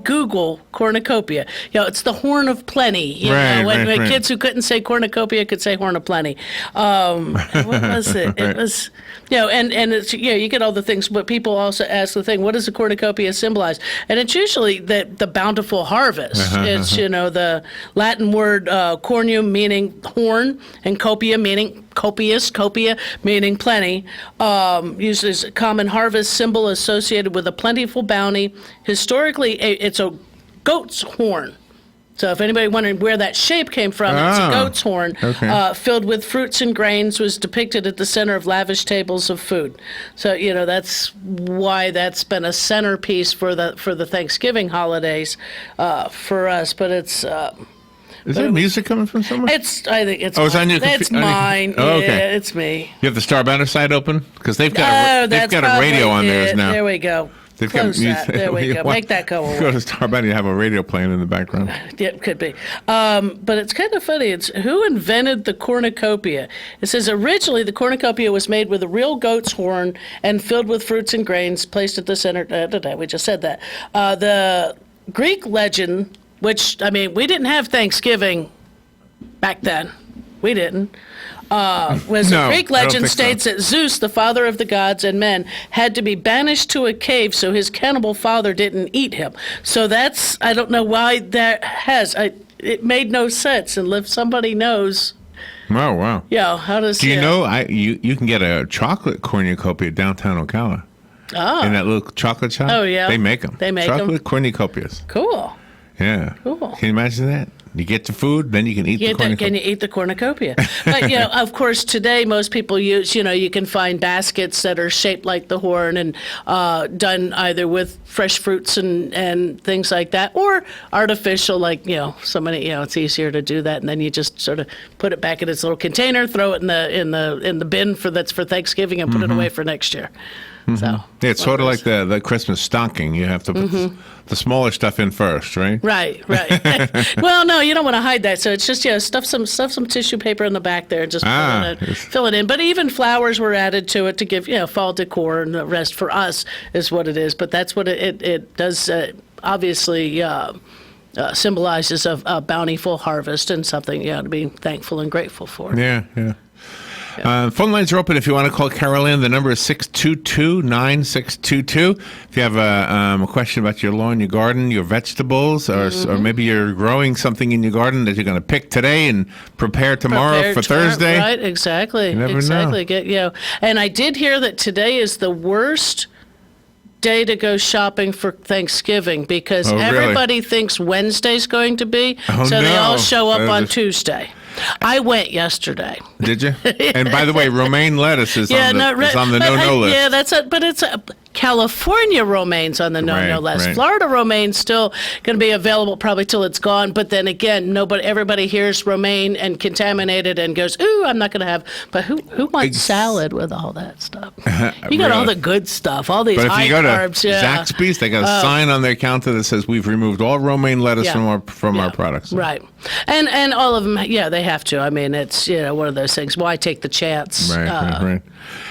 Google cornucopia. It's the horn of plenty. When kids who couldn't say cornucopia could say horn of plenty. What was it? It was, and it's you get all the things, but people also ask the thing, what does the cornucopia symbolize? And it's usually the bountiful harvest. It's the Latin word cornuum meaning horn, and copia meaning copious, copia meaning plenty, used as a common harvest symbol associated with a plentiful bounty. Historically, it's a goat's horn. So if anybody wondering where that shape came from, it's a goat's horn, filled with fruits and grains, was depicted at the center of lavish tables of food. So that's why that's been a centerpiece for the Thanksgiving holidays for us. But it's. Is there music coming from somewhere? I think it's. Oh, it's on your computer. It's mine. Oh, okay. Yeah, it's me. You have the Star Banner site open because they've got a radio on theirs now. There we go. They've Close got that. There we go. Make that go away. Go to Star Banner, you have a radio playing in the background. Yeah, it could be. But it's kind of funny. It's who invented the cornucopia? It says originally the cornucopia was made with a real goat's horn and filled with fruits and grains placed at the center. We just said that. The Greek legend, which, we didn't have Thanksgiving back then. We didn't. The Greek legend states that Zeus, the father of the gods and men, had to be banished to a cave so his cannibal father didn't eat him. So I don't know why that it made no sense. And if somebody knows. Oh, wow. Yeah, how does... Do you know, you can get a chocolate cornucopia at downtown Ocala. Oh. In that little chocolate shop. Oh, yeah. They make them. Chocolate cornucopias. Cool. Yeah. Cool. Can you imagine that? You get your food, then you can eat the cornucopia. Can you eat the cornucopia? But, of course, today most people use, you can find baskets that are shaped like the horn and done either with fresh fruits and things like that, or artificial, like, so many, it's easier to do that. And then you just sort of put it back in its little container, throw it in the bin that's for Thanksgiving and put it away for next year. Mm-hmm. So yeah, it's sort of like the Christmas stocking. You have to put the smaller stuff in first, right? Right. Well, no, you don't want to hide that. So it's just stuff some tissue paper in the back there and just fill it in. But even flowers were added to it to give fall decor, and the rest for us is what it is. But that's what it does. Obviously. Symbolizes a bountiful harvest and something to be thankful and grateful for. Yeah. Phone lines are open if you want to call Carol Ann. The number is 622-9622. If you have a question about your lawn, your garden, your vegetables, or maybe you're growing something in your garden that you're going to pick today and prepare tomorrow for Thursday. Right, exactly. You never know. And I did hear that today is the worst day to go shopping for Thanksgiving because everybody thinks Wednesday's going to be, they all show up on Tuesday. I went yesterday. Did you? And by the way, romaine lettuce is on the no-no list. Yeah, that's it. But California romaine's on the no list. Right. Florida romaine's still going to be available probably till it's gone. But then again, everybody hears romaine and contaminated and goes, "Ooh, I'm not going to have." But who wants salad with all that stuff? You got all the good stuff, all these high carbs. Zaxby's, they got a sign on their counter that says we've removed all romaine lettuce from our products. Right, and all of them, they have to. I mean, it's one of those things. Why take the chance? Right.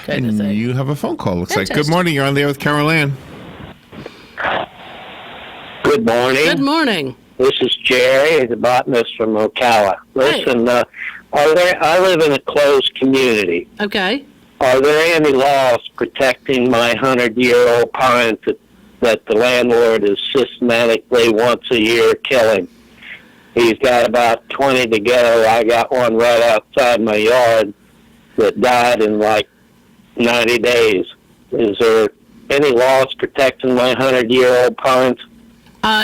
Kind of thing. You have a phone call. Looks Fantastic. like. Good morning. You're on there with Carol Ann. Good morning. Good morning. This is Jerry, the botanist from Ocala. Listen, I live in a closed community. Okay. Are there any laws protecting my 100-year-old pines that the landlord is systematically once a year killing? He's got about 20 to go. I got one right outside my yard that died in like 90 days. Is there any laws protecting my 100-year-old pines?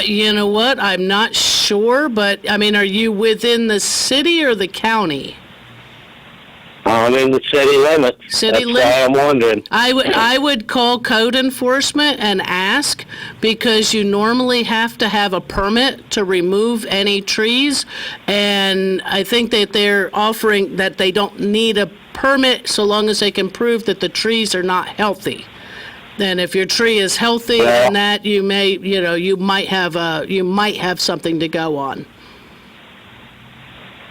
You know what? I'm not sure, but I mean, are you within the city or the county? I'm in the city limits. That's why I'm wondering. I would call code enforcement and ask, because you normally have to have a permit to remove any trees, and I think that they're offering that they don't need a permit so long as they can prove that the trees are not healthy. Then if your tree is healthy and that, you might have something to go on.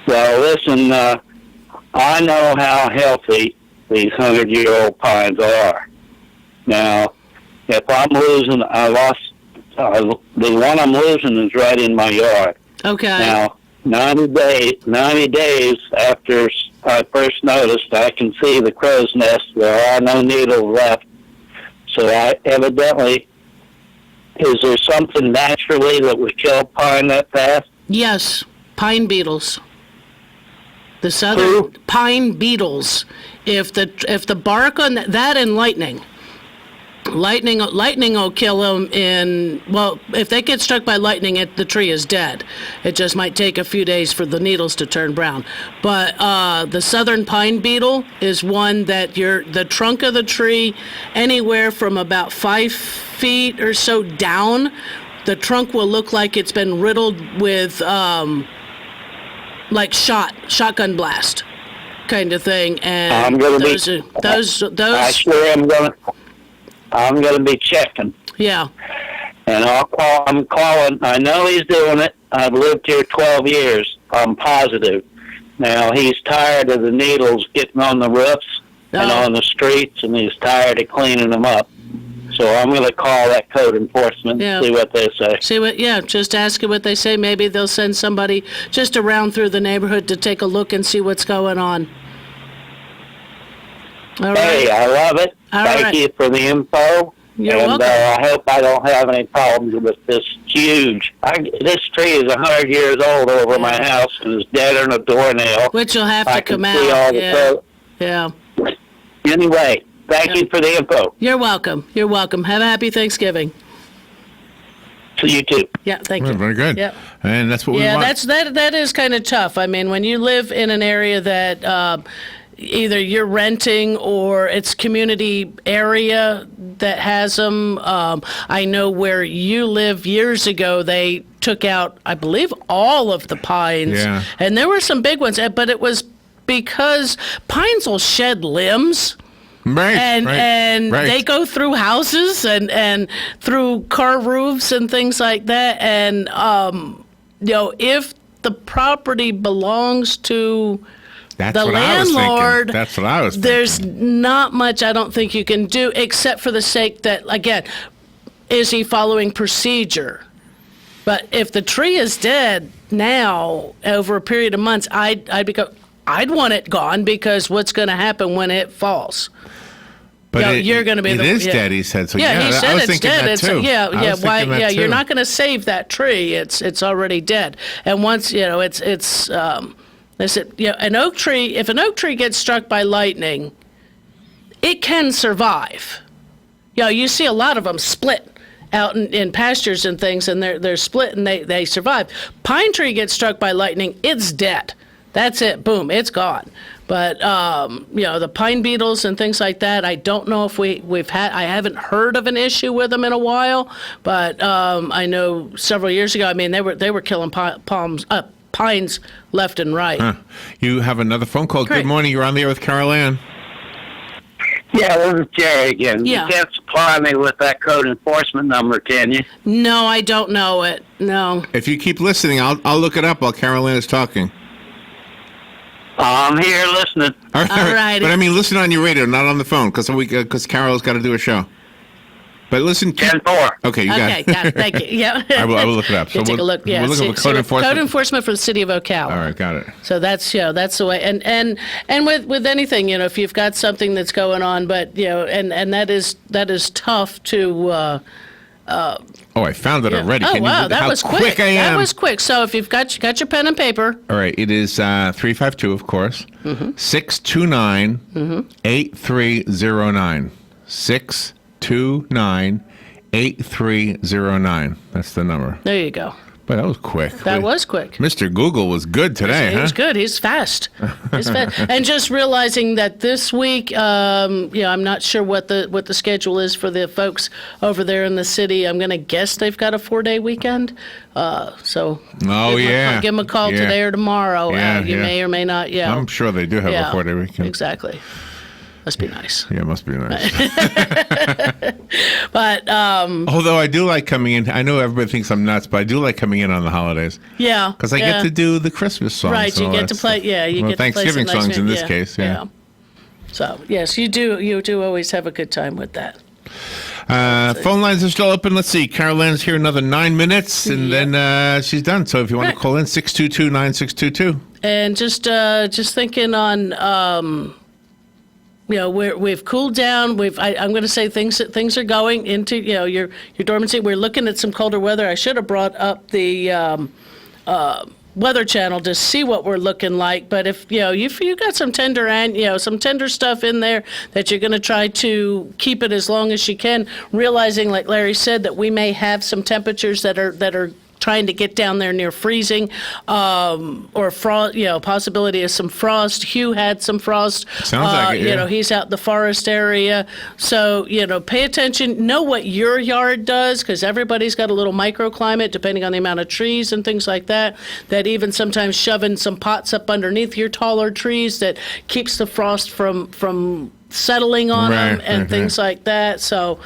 Well, listen, I know how healthy these 100-year-old pines are. Now, if I'm losing, the one I'm losing is right in my yard. Okay. Now, 90 days after I first noticed, I can see the crow's nest. There are no needles left. So evidently, is there something naturally that would kill pine that fast? Yes, pine beetles. The southern pine beetles. If the bark on that and lightning will kill them if they get struck by lightning, the tree is dead. It just might take a few days for the needles to turn brown. But the southern pine beetle is one that the trunk of the tree, anywhere from about 5 feet or so down, the trunk will look like it's been riddled with like shotgun blast kind of thing. And I'm gonna be checking. Yeah. And I'm calling. I know he's doing it. I've lived here 12 years. I'm positive. Now he's tired of the needles getting on the roofs and on the streets, and he's tired of cleaning them up. So I'm going to call that code enforcement and see what they say. Just ask it what they say. Maybe they'll send somebody just around through the neighborhood to take a look and see what's going on. All right. I love it. Thank you for the info. You're welcome. I hope I don't have any problems with this huge. This tree is 100 years old over my house and is deader than a doornail. Which will have to come out. Yeah. Anyway, thank you for the info. You're welcome. Have a happy Thanksgiving. To you too. Yeah, thank you. Very good. Yep. And that's what we want. That is kind of tough. I mean, when you live in an area that either you're renting or it's community area that has them. I know where you live years ago, they took out, I believe, all of the pines. Yeah. And there were some big ones, but it was because pines will shed limbs. Right, and they go through houses and through car roofs and things like that. And, if the property belongs to the landlord, that's what I was thinking. There's not much I don't think you can do, except for the sake that, again, is he following procedure? But if the tree is dead now over a period of months, I'd want it gone, because what's going to happen when it falls? But you're going to be it is dead, he said. So he said I was it's thinking dead. that too. You're not going to save that tree. It's already dead. And once they said, an oak tree. If an oak tree gets struck by lightning, it can survive. You see a lot of them split out in pastures and things, and they're split and they survive. Pine tree gets struck by lightning, it's dead. That's it. Boom, it's gone. But the pine beetles and things like that, I don't know if I haven't heard of an issue with them in a while, but I know several years ago, I mean, they were killing pines left and right. You have another phone call. Great. Good morning. You're on the air with Carol Ann. Yeah, this is Jerry again. Yeah. You can't supply me with that code enforcement number, can you? No, I don't know it. No. If you keep listening, I'll look it up while Carol Ann is talking. I'm here listening. All right. But I mean, listen on your radio, not on the phone, because Carol's got to do a show. But listen. 10-4. Okay, you got it. Got it. Thank you. Yeah. I will look it up. You'll take a look. Yeah. We'll look at code enforcement. Code enforcement for the city of Ocala. All right, got it. So that's the way. And with anything, if you've got something that's going on, but and that is tough to. I found it already. Oh, Can wow, you, that how was quick. I am. That was quick. So if you've got your pen and paper. All right, it is 352, of course. 629 8309. 629 8309. That's the number. There you go. But that was quick. That was quick. Mr. Google was good today, He's good. He's fast. And just realizing that this week, I'm not sure what the schedule is for the folks over there in the city. I'm going to guess they've got a 4-day weekend. So give them a call today or tomorrow. You may or may not. Yeah, I'm sure they do have a 4-day weekend. Exactly. Must be nice. Yeah, must be nice. But although I do like coming in, I know everybody thinks I'm nuts, but I do like coming in on the holidays. Yeah, because I get to do the Christmas songs. Right, you get to play. Yeah, you get Thanksgiving to play some songs in this case. Yeah. So yes, you do. You do always have a good time with that. Phone lines are still open. Let's see. Carol Ann's here another 9 minutes, and then she's done. So if you want to call in, 622-9622. And just thinking on. We've cooled down. I'm going to say things are going into your dormancy. We're looking at some colder weather. I should have brought up the Weather Channel to see what we're looking like. But if you got some tender stuff in there that you're going to try to keep it as long as you can, realizing, like Larry said, that we may have some temperatures that are trying to get down there near freezing, or frost, possibility of some frost. Hugh had some frost. Sounds like it, yeah. He's out in the forest area. So, pay attention. Know what your yard does, because everybody's got a little microclimate, depending on the amount of trees and things like that, that even sometimes shoving some pots up underneath your taller trees that keeps the frost from settling on them and things like that. So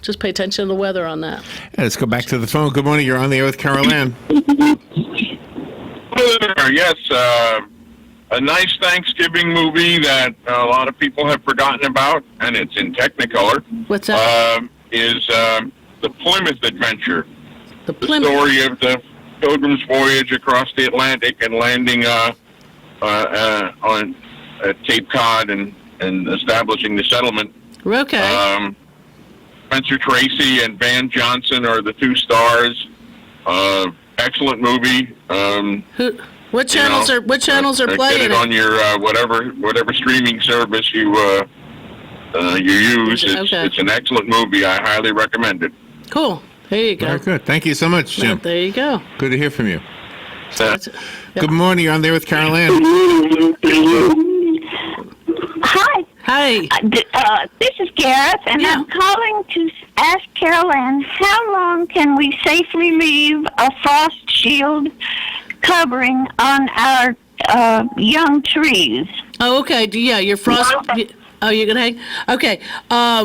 just pay attention to the weather on that. Yeah, let's go back to the phone. Good morning. You're on the air with Carol Ann. Yes, a nice Thanksgiving movie that a lot of people have forgotten about, and it's in Technicolor. What's that? Is the Plymouth Adventure. The Plymouth. Story of the Pilgrim's voyage across the Atlantic and landing on Cape Cod and establishing the settlement. Okay. Spencer Tracy and Van Johnson are the two stars. Excellent movie. What channels are playing Get it on your whatever streaming service you use. It's an excellent movie. I highly recommend it. Cool. There you go. Very good. Thank you so much, Jim. There you go. Good to hear from you. Good morning. You're on there with Carol Ann. Hi. Hi. This is Gareth, and I'm calling to ask Carol Ann, how long can we safely leave a frost shield covering on our young trees? Oh, okay. Yeah, your frost... Oh, you're going to hang? Okay.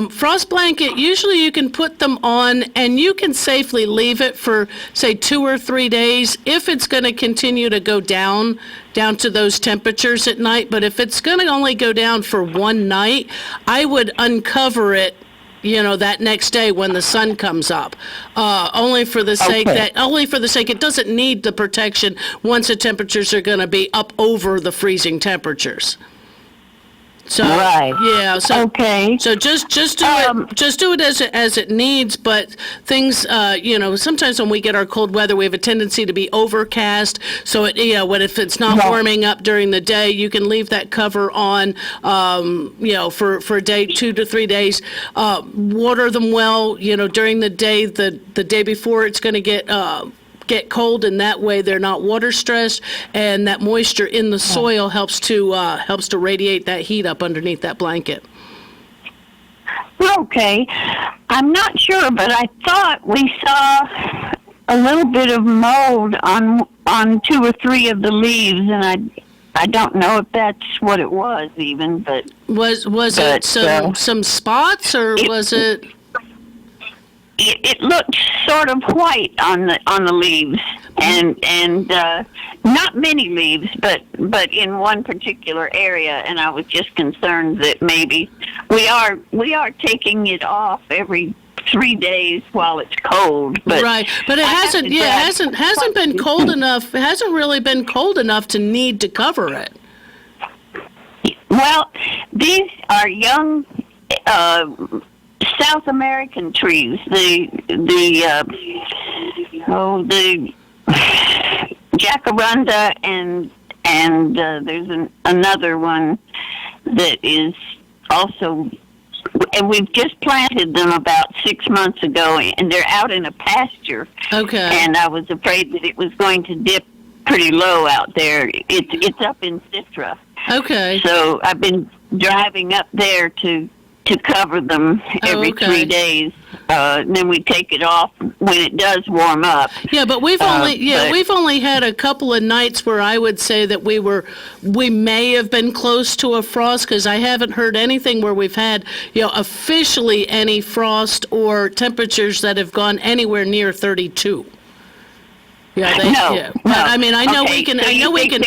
Frost blanket, usually you can put them on and you can safely leave it for, say, 2 or 3 days if it's going to continue to go down to those temperatures at night. But if it's going to only go down for one night, I would uncover it that next day when the sun comes up, only for the sake it doesn't need the protection once the temperatures are going to be up over the freezing temperatures. So yeah, so so just do it as it needs. But things, sometimes when we get our cold weather, we have a tendency to be overcast. So if it's not warming up during the day, you can leave that cover on, for a day, 2 to 3 days. Water them well, during the day. The day before it's going to get get cold, and that way they're not water stressed, and that moisture in the soil helps to radiate that heat up underneath that blanket. Okay. I'm not sure, but I thought we saw a little bit of mold on 2 or 3 of the leaves, and I don't know if that's what it was even, but was it some spots, or was it? It looked sort of white on the leaves, and not many leaves, but in one particular area, and I was just concerned that maybe we are taking it off every 3 days while it's cold, but right, but it hasn't been cold enough. It hasn't really been cold enough to need to cover it. Well, these are young South American trees. The jacaranda and there's another one that is also. And we've just planted them about 6 months ago, and they're out in a pasture. Okay. And I was afraid that it was going to dip pretty low out there. It's up in Citra. Okay. So I've been driving up there to cover them every 3 days. And then we take it off when it does warm up. Yeah, but we've only had a couple of nights where I would say that we may have been close to a frost, because I haven't heard anything where we've had officially any frost or temperatures that have gone anywhere near 32. No. I mean, I know Okay, we can. so I know we can.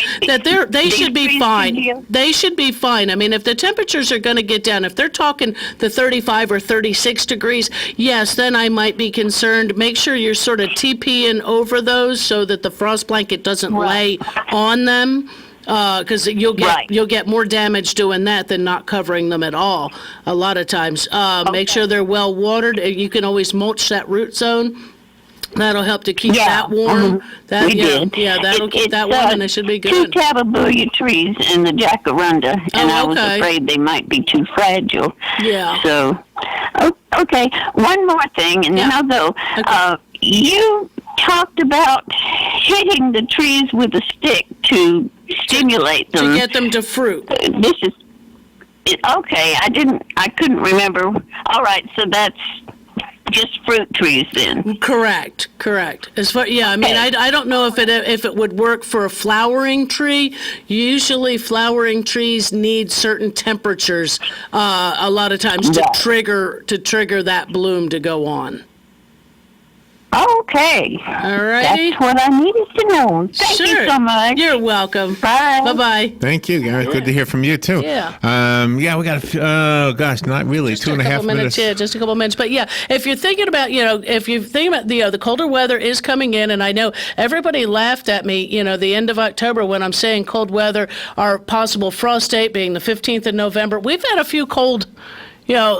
They should be trees fine. can They should be fine. I mean, if the temperatures are going to get down, if they're talking the 35 or 36 degrees, yes, then I might be concerned. Make sure you're sort of TPing over those so that the frost blanket doesn't lay on them. Because you'll get more damage doing that than not covering them at all. A lot of times, make sure they're well watered. You can always mulch that root zone. That'll help to keep that warm. We did. Yeah, that'll keep that warm, and it should be good. 2 tababuya trees and the jacaranda, and I was afraid they might be too fragile. Yeah. So, okay, one more thing, and then I'll go. Okay. You talked about hitting the trees with a stick to stimulate them. To get them to fruit. This is... Okay, I couldn't remember. All right, so that's... just fruit trees then. Correct. As far, I mean, I don't know if it would work for a flowering tree. Usually, flowering trees need certain temperatures a lot of times to trigger that bloom to go on. Okay. All righty. That's what I needed to know. Thank you so much. You're welcome. Bye. Bye-bye. Thank you, Gary. Good to hear from you, too. Yeah. We got not really, just 2.5 minutes. Yeah, just a couple minutes. But yeah, if you're thinking about, the colder weather is coming in, and I know everybody laughed at me, the end of October when I'm saying cold weather, our possible frost date being the 15th of November. We've had a few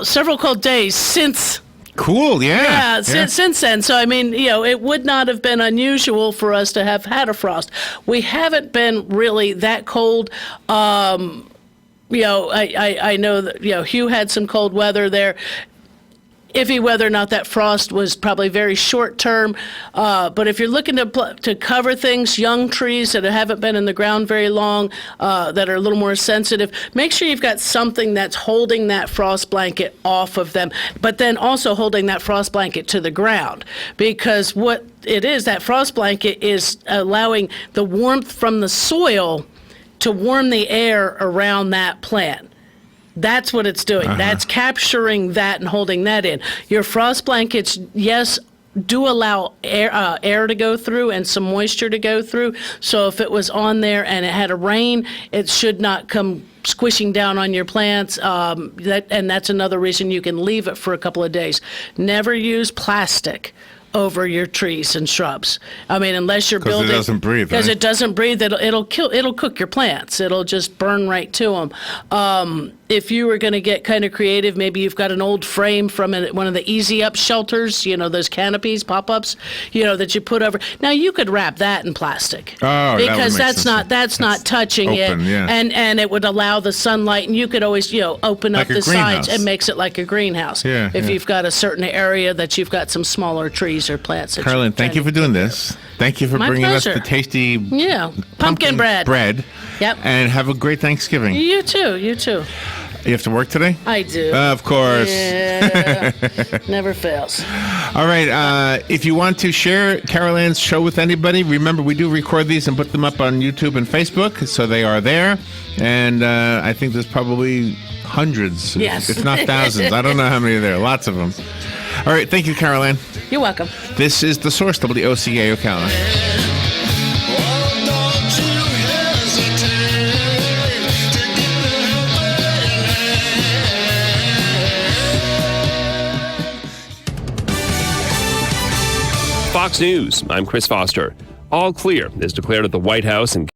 several cold days since. Cool, yeah. Since then. So, I mean, it would not have been unusual for us to have had a frost. We haven't been really that cold. I know that, Hugh had some cold weather there. Iffy whether or not that frost was probably very short term. But if you're looking to cover things, young trees that haven't been in the ground very long, that are a little more sensitive, make sure you've got something that's holding that frost blanket off of them, but then also holding that frost blanket to the ground. Because what it is, that frost blanket is allowing the warmth from the soil to warm the air around that plant. That's what it's doing. That's capturing that and holding that in. Your frost blankets, yes, do allow air to go through and some moisture to go through. So if it was on there and it had a rain, it should not come squishing down on your plants. And that's another reason you can leave it for a couple of days. Never use plastic over your trees and shrubs. I mean, unless you're building, because it doesn't breathe. Because it doesn't breathe, it'll cook your plants. It'll just burn right to them. If you were going to get kind of creative, maybe you've got an old frame from one of the Easy Up shelters. Those canopies, pop-ups, that you put over. Now you could wrap that in plastic. Oh, because that's not touching open, it, yeah. and it would allow the sunlight. And you could always open up the sides and makes it like a greenhouse. Yeah, if you've got a certain area that you've got some smaller trees these are plants. That Carolyn, thank you for doing this. Thank you for My bringing pleasure. us the tasty pumpkin bread. Yep. And have a great Thanksgiving. You too. You too. You have to work today? I do. Of course. Yeah. Never fails. All right. If you want to share Carol Ann's show with anybody, remember we do record these and put them up on YouTube and Facebook, so they are there. And I think there's probably hundreds, if not thousands. I don't know how many there are. Lots of them. All right. Thank you, Carol Ann. You're welcome. This is The Source, WOCA Ocala. Fox News, I'm Chris Foster. All clear is declared at the White House in